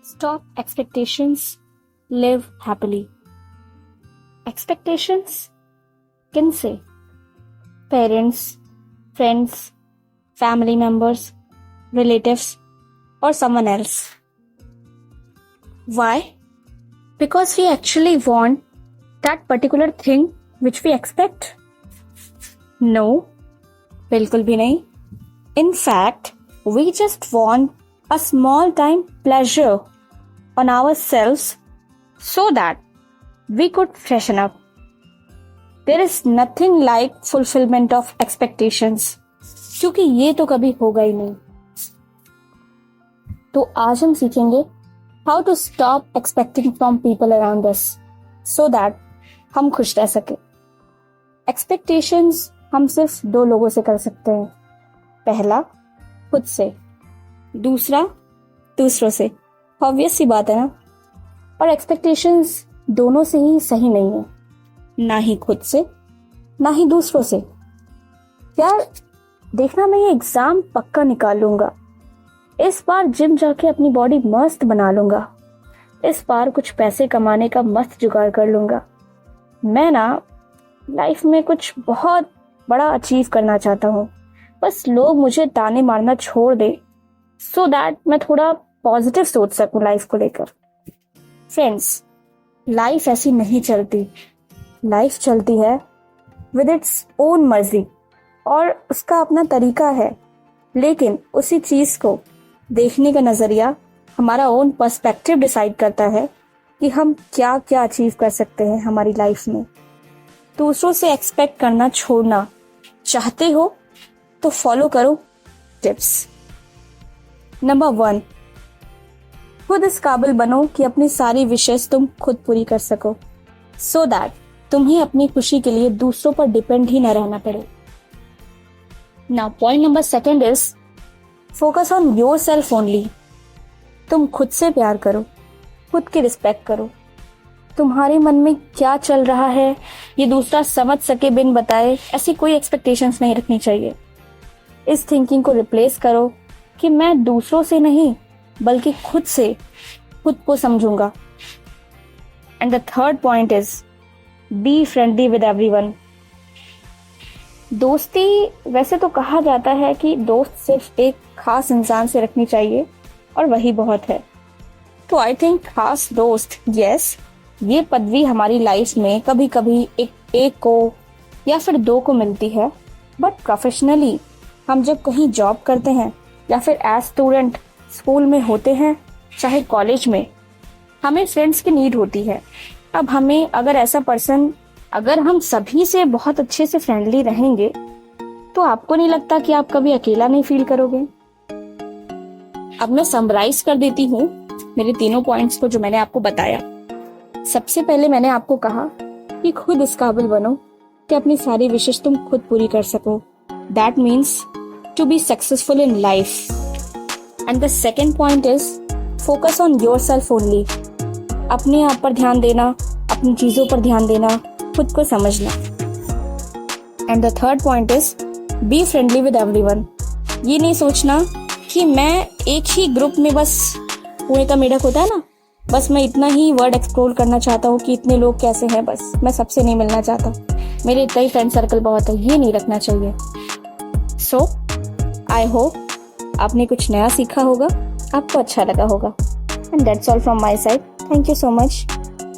Stop expectations, live happily. Expectations किन से? Parents, friends, family members, relatives, or someone else. Why? Because we actually want that particular thing which we expect? No, बिल्कुल भी नहीं. In fact, we just want a small time pleasure on ourselves so that we could freshen up. There is nothing like fulfillment of expectations, क्योंकि ये तो कभी होगा ही नहीं. तो आज हम सीखेंगे how to stop expecting from people around us so that हम खुश रह सके. Expectations हम सिर्फ 2 लोगों से कर सकते हैं. पहला खुद से, दूसरा दूसरों से. ऑब्वियस सी बात है ना. और एक्सपेक्टेशंस दोनों से ही सही नहीं है, ना ही खुद से ना ही दूसरों से. यार देखना, मैं ये एग्जाम पक्का निकाल लूंगा, इस बार जिम जाके अपनी बॉडी मस्त बना लूंगा, इस बार कुछ पैसे कमाने का मस्त जुगाड़ कर लूंगा. मैं ना लाइफ में कुछ बहुत बड़ा अचीव करना चाहता हूँ. बस लोग मुझे ताने मारना छोड़ दे सो दैट मैं थोड़ा पॉजिटिव सोच सकूं लाइफ को लेकर. फ्रेंड्स, लाइफ ऐसी नहीं चलती. लाइफ चलती है विद इट्स ओन मर्जी और उसका अपना तरीका है. लेकिन उसी चीज को देखने का नजरिया, हमारा ओन पर्सपेक्टिव डिसाइड करता है कि हम क्या क्या अचीव कर सकते हैं हमारी लाइफ में. दूसरों से एक्सपेक्ट करना छोड़ना चाहते हो तो फॉलो करो टिप्स. नंबर 1, खुद इस काबिल बनो कि अपनी सारी विशेष तुम खुद पूरी कर सको, सो दैट तुम्हें अपनी खुशी के लिए दूसरों पर डिपेंड ही न रहना पड़े. Now point number 2 is focus on yourself only. तुम खुद से प्यार करो, खुद की रिस्पेक्ट करो. तुम्हारे मन में क्या चल रहा है ये दूसरा समझ सके बिन बताए, ऐसी कोई एक्सपेक्टेशंस नहीं रखनी चाहिए. इस थिंकिंग को रिप्लेस करो कि मैं दूसरों से नहीं बल्कि खुद से खुद को समझूंगा. And the third point is be friendly with everyone. दोस्ती, वैसे तो कहा जाता है कि दोस्त सिर्फ एक खास इंसान से रखनी चाहिए और वही बहुत है. तो आई थिंक खास दोस्त, यस, ये पदवी हमारी लाइफ में कभी कभी एक को या फिर 2 को मिलती है. बट प्रोफेशनली हम जब कहीं जॉब करते हैं या फिर एज स्टूडेंट स्कूल में होते हैं, चाहे कॉलेज में, हमें फ्रेंड्स की नीड होती है. अब हमें अगर हम सभी से बहुत अच्छे से फ्रेंडली रहेंगे तो आपको नहीं लगता कि आप कभी अकेला नहीं फील करोगे. अब मैं समराइज कर देती हूँ मेरे 3 पॉइंट्स को जो मैंने आपको बताया. सबसे पहले मैंने आपको कहा कि खुद इस काबिल बनो कि अपनी सारी विशेष तुम खुद पूरी कर सको. That means to be successful in life. And the second point is focus on yourself only. अपने आप पर ध्यान देना, अपनी चीजों पर ध्यान देना, खुद को समझना. And the third point is be friendly with everyone. ये नहीं सोचना कि मैं एक ही ग्रुप में बस कुएं का मेढक होता है ना, बस मैं इतना ही वर्ड एक्सप्लोर करना चाहता हूँ कि इतने लोग कैसे हैं, बस मैं सबसे नहीं मिलना चाहता, मेरे कई फ्रेंड सर्कल बहुत है. ये नहीं रखना चाहिए. सो आई होप आपने कुछ नया सीखा होगा, आपको अच्छा लगा होगा. And that's all from my side. Thank you so much.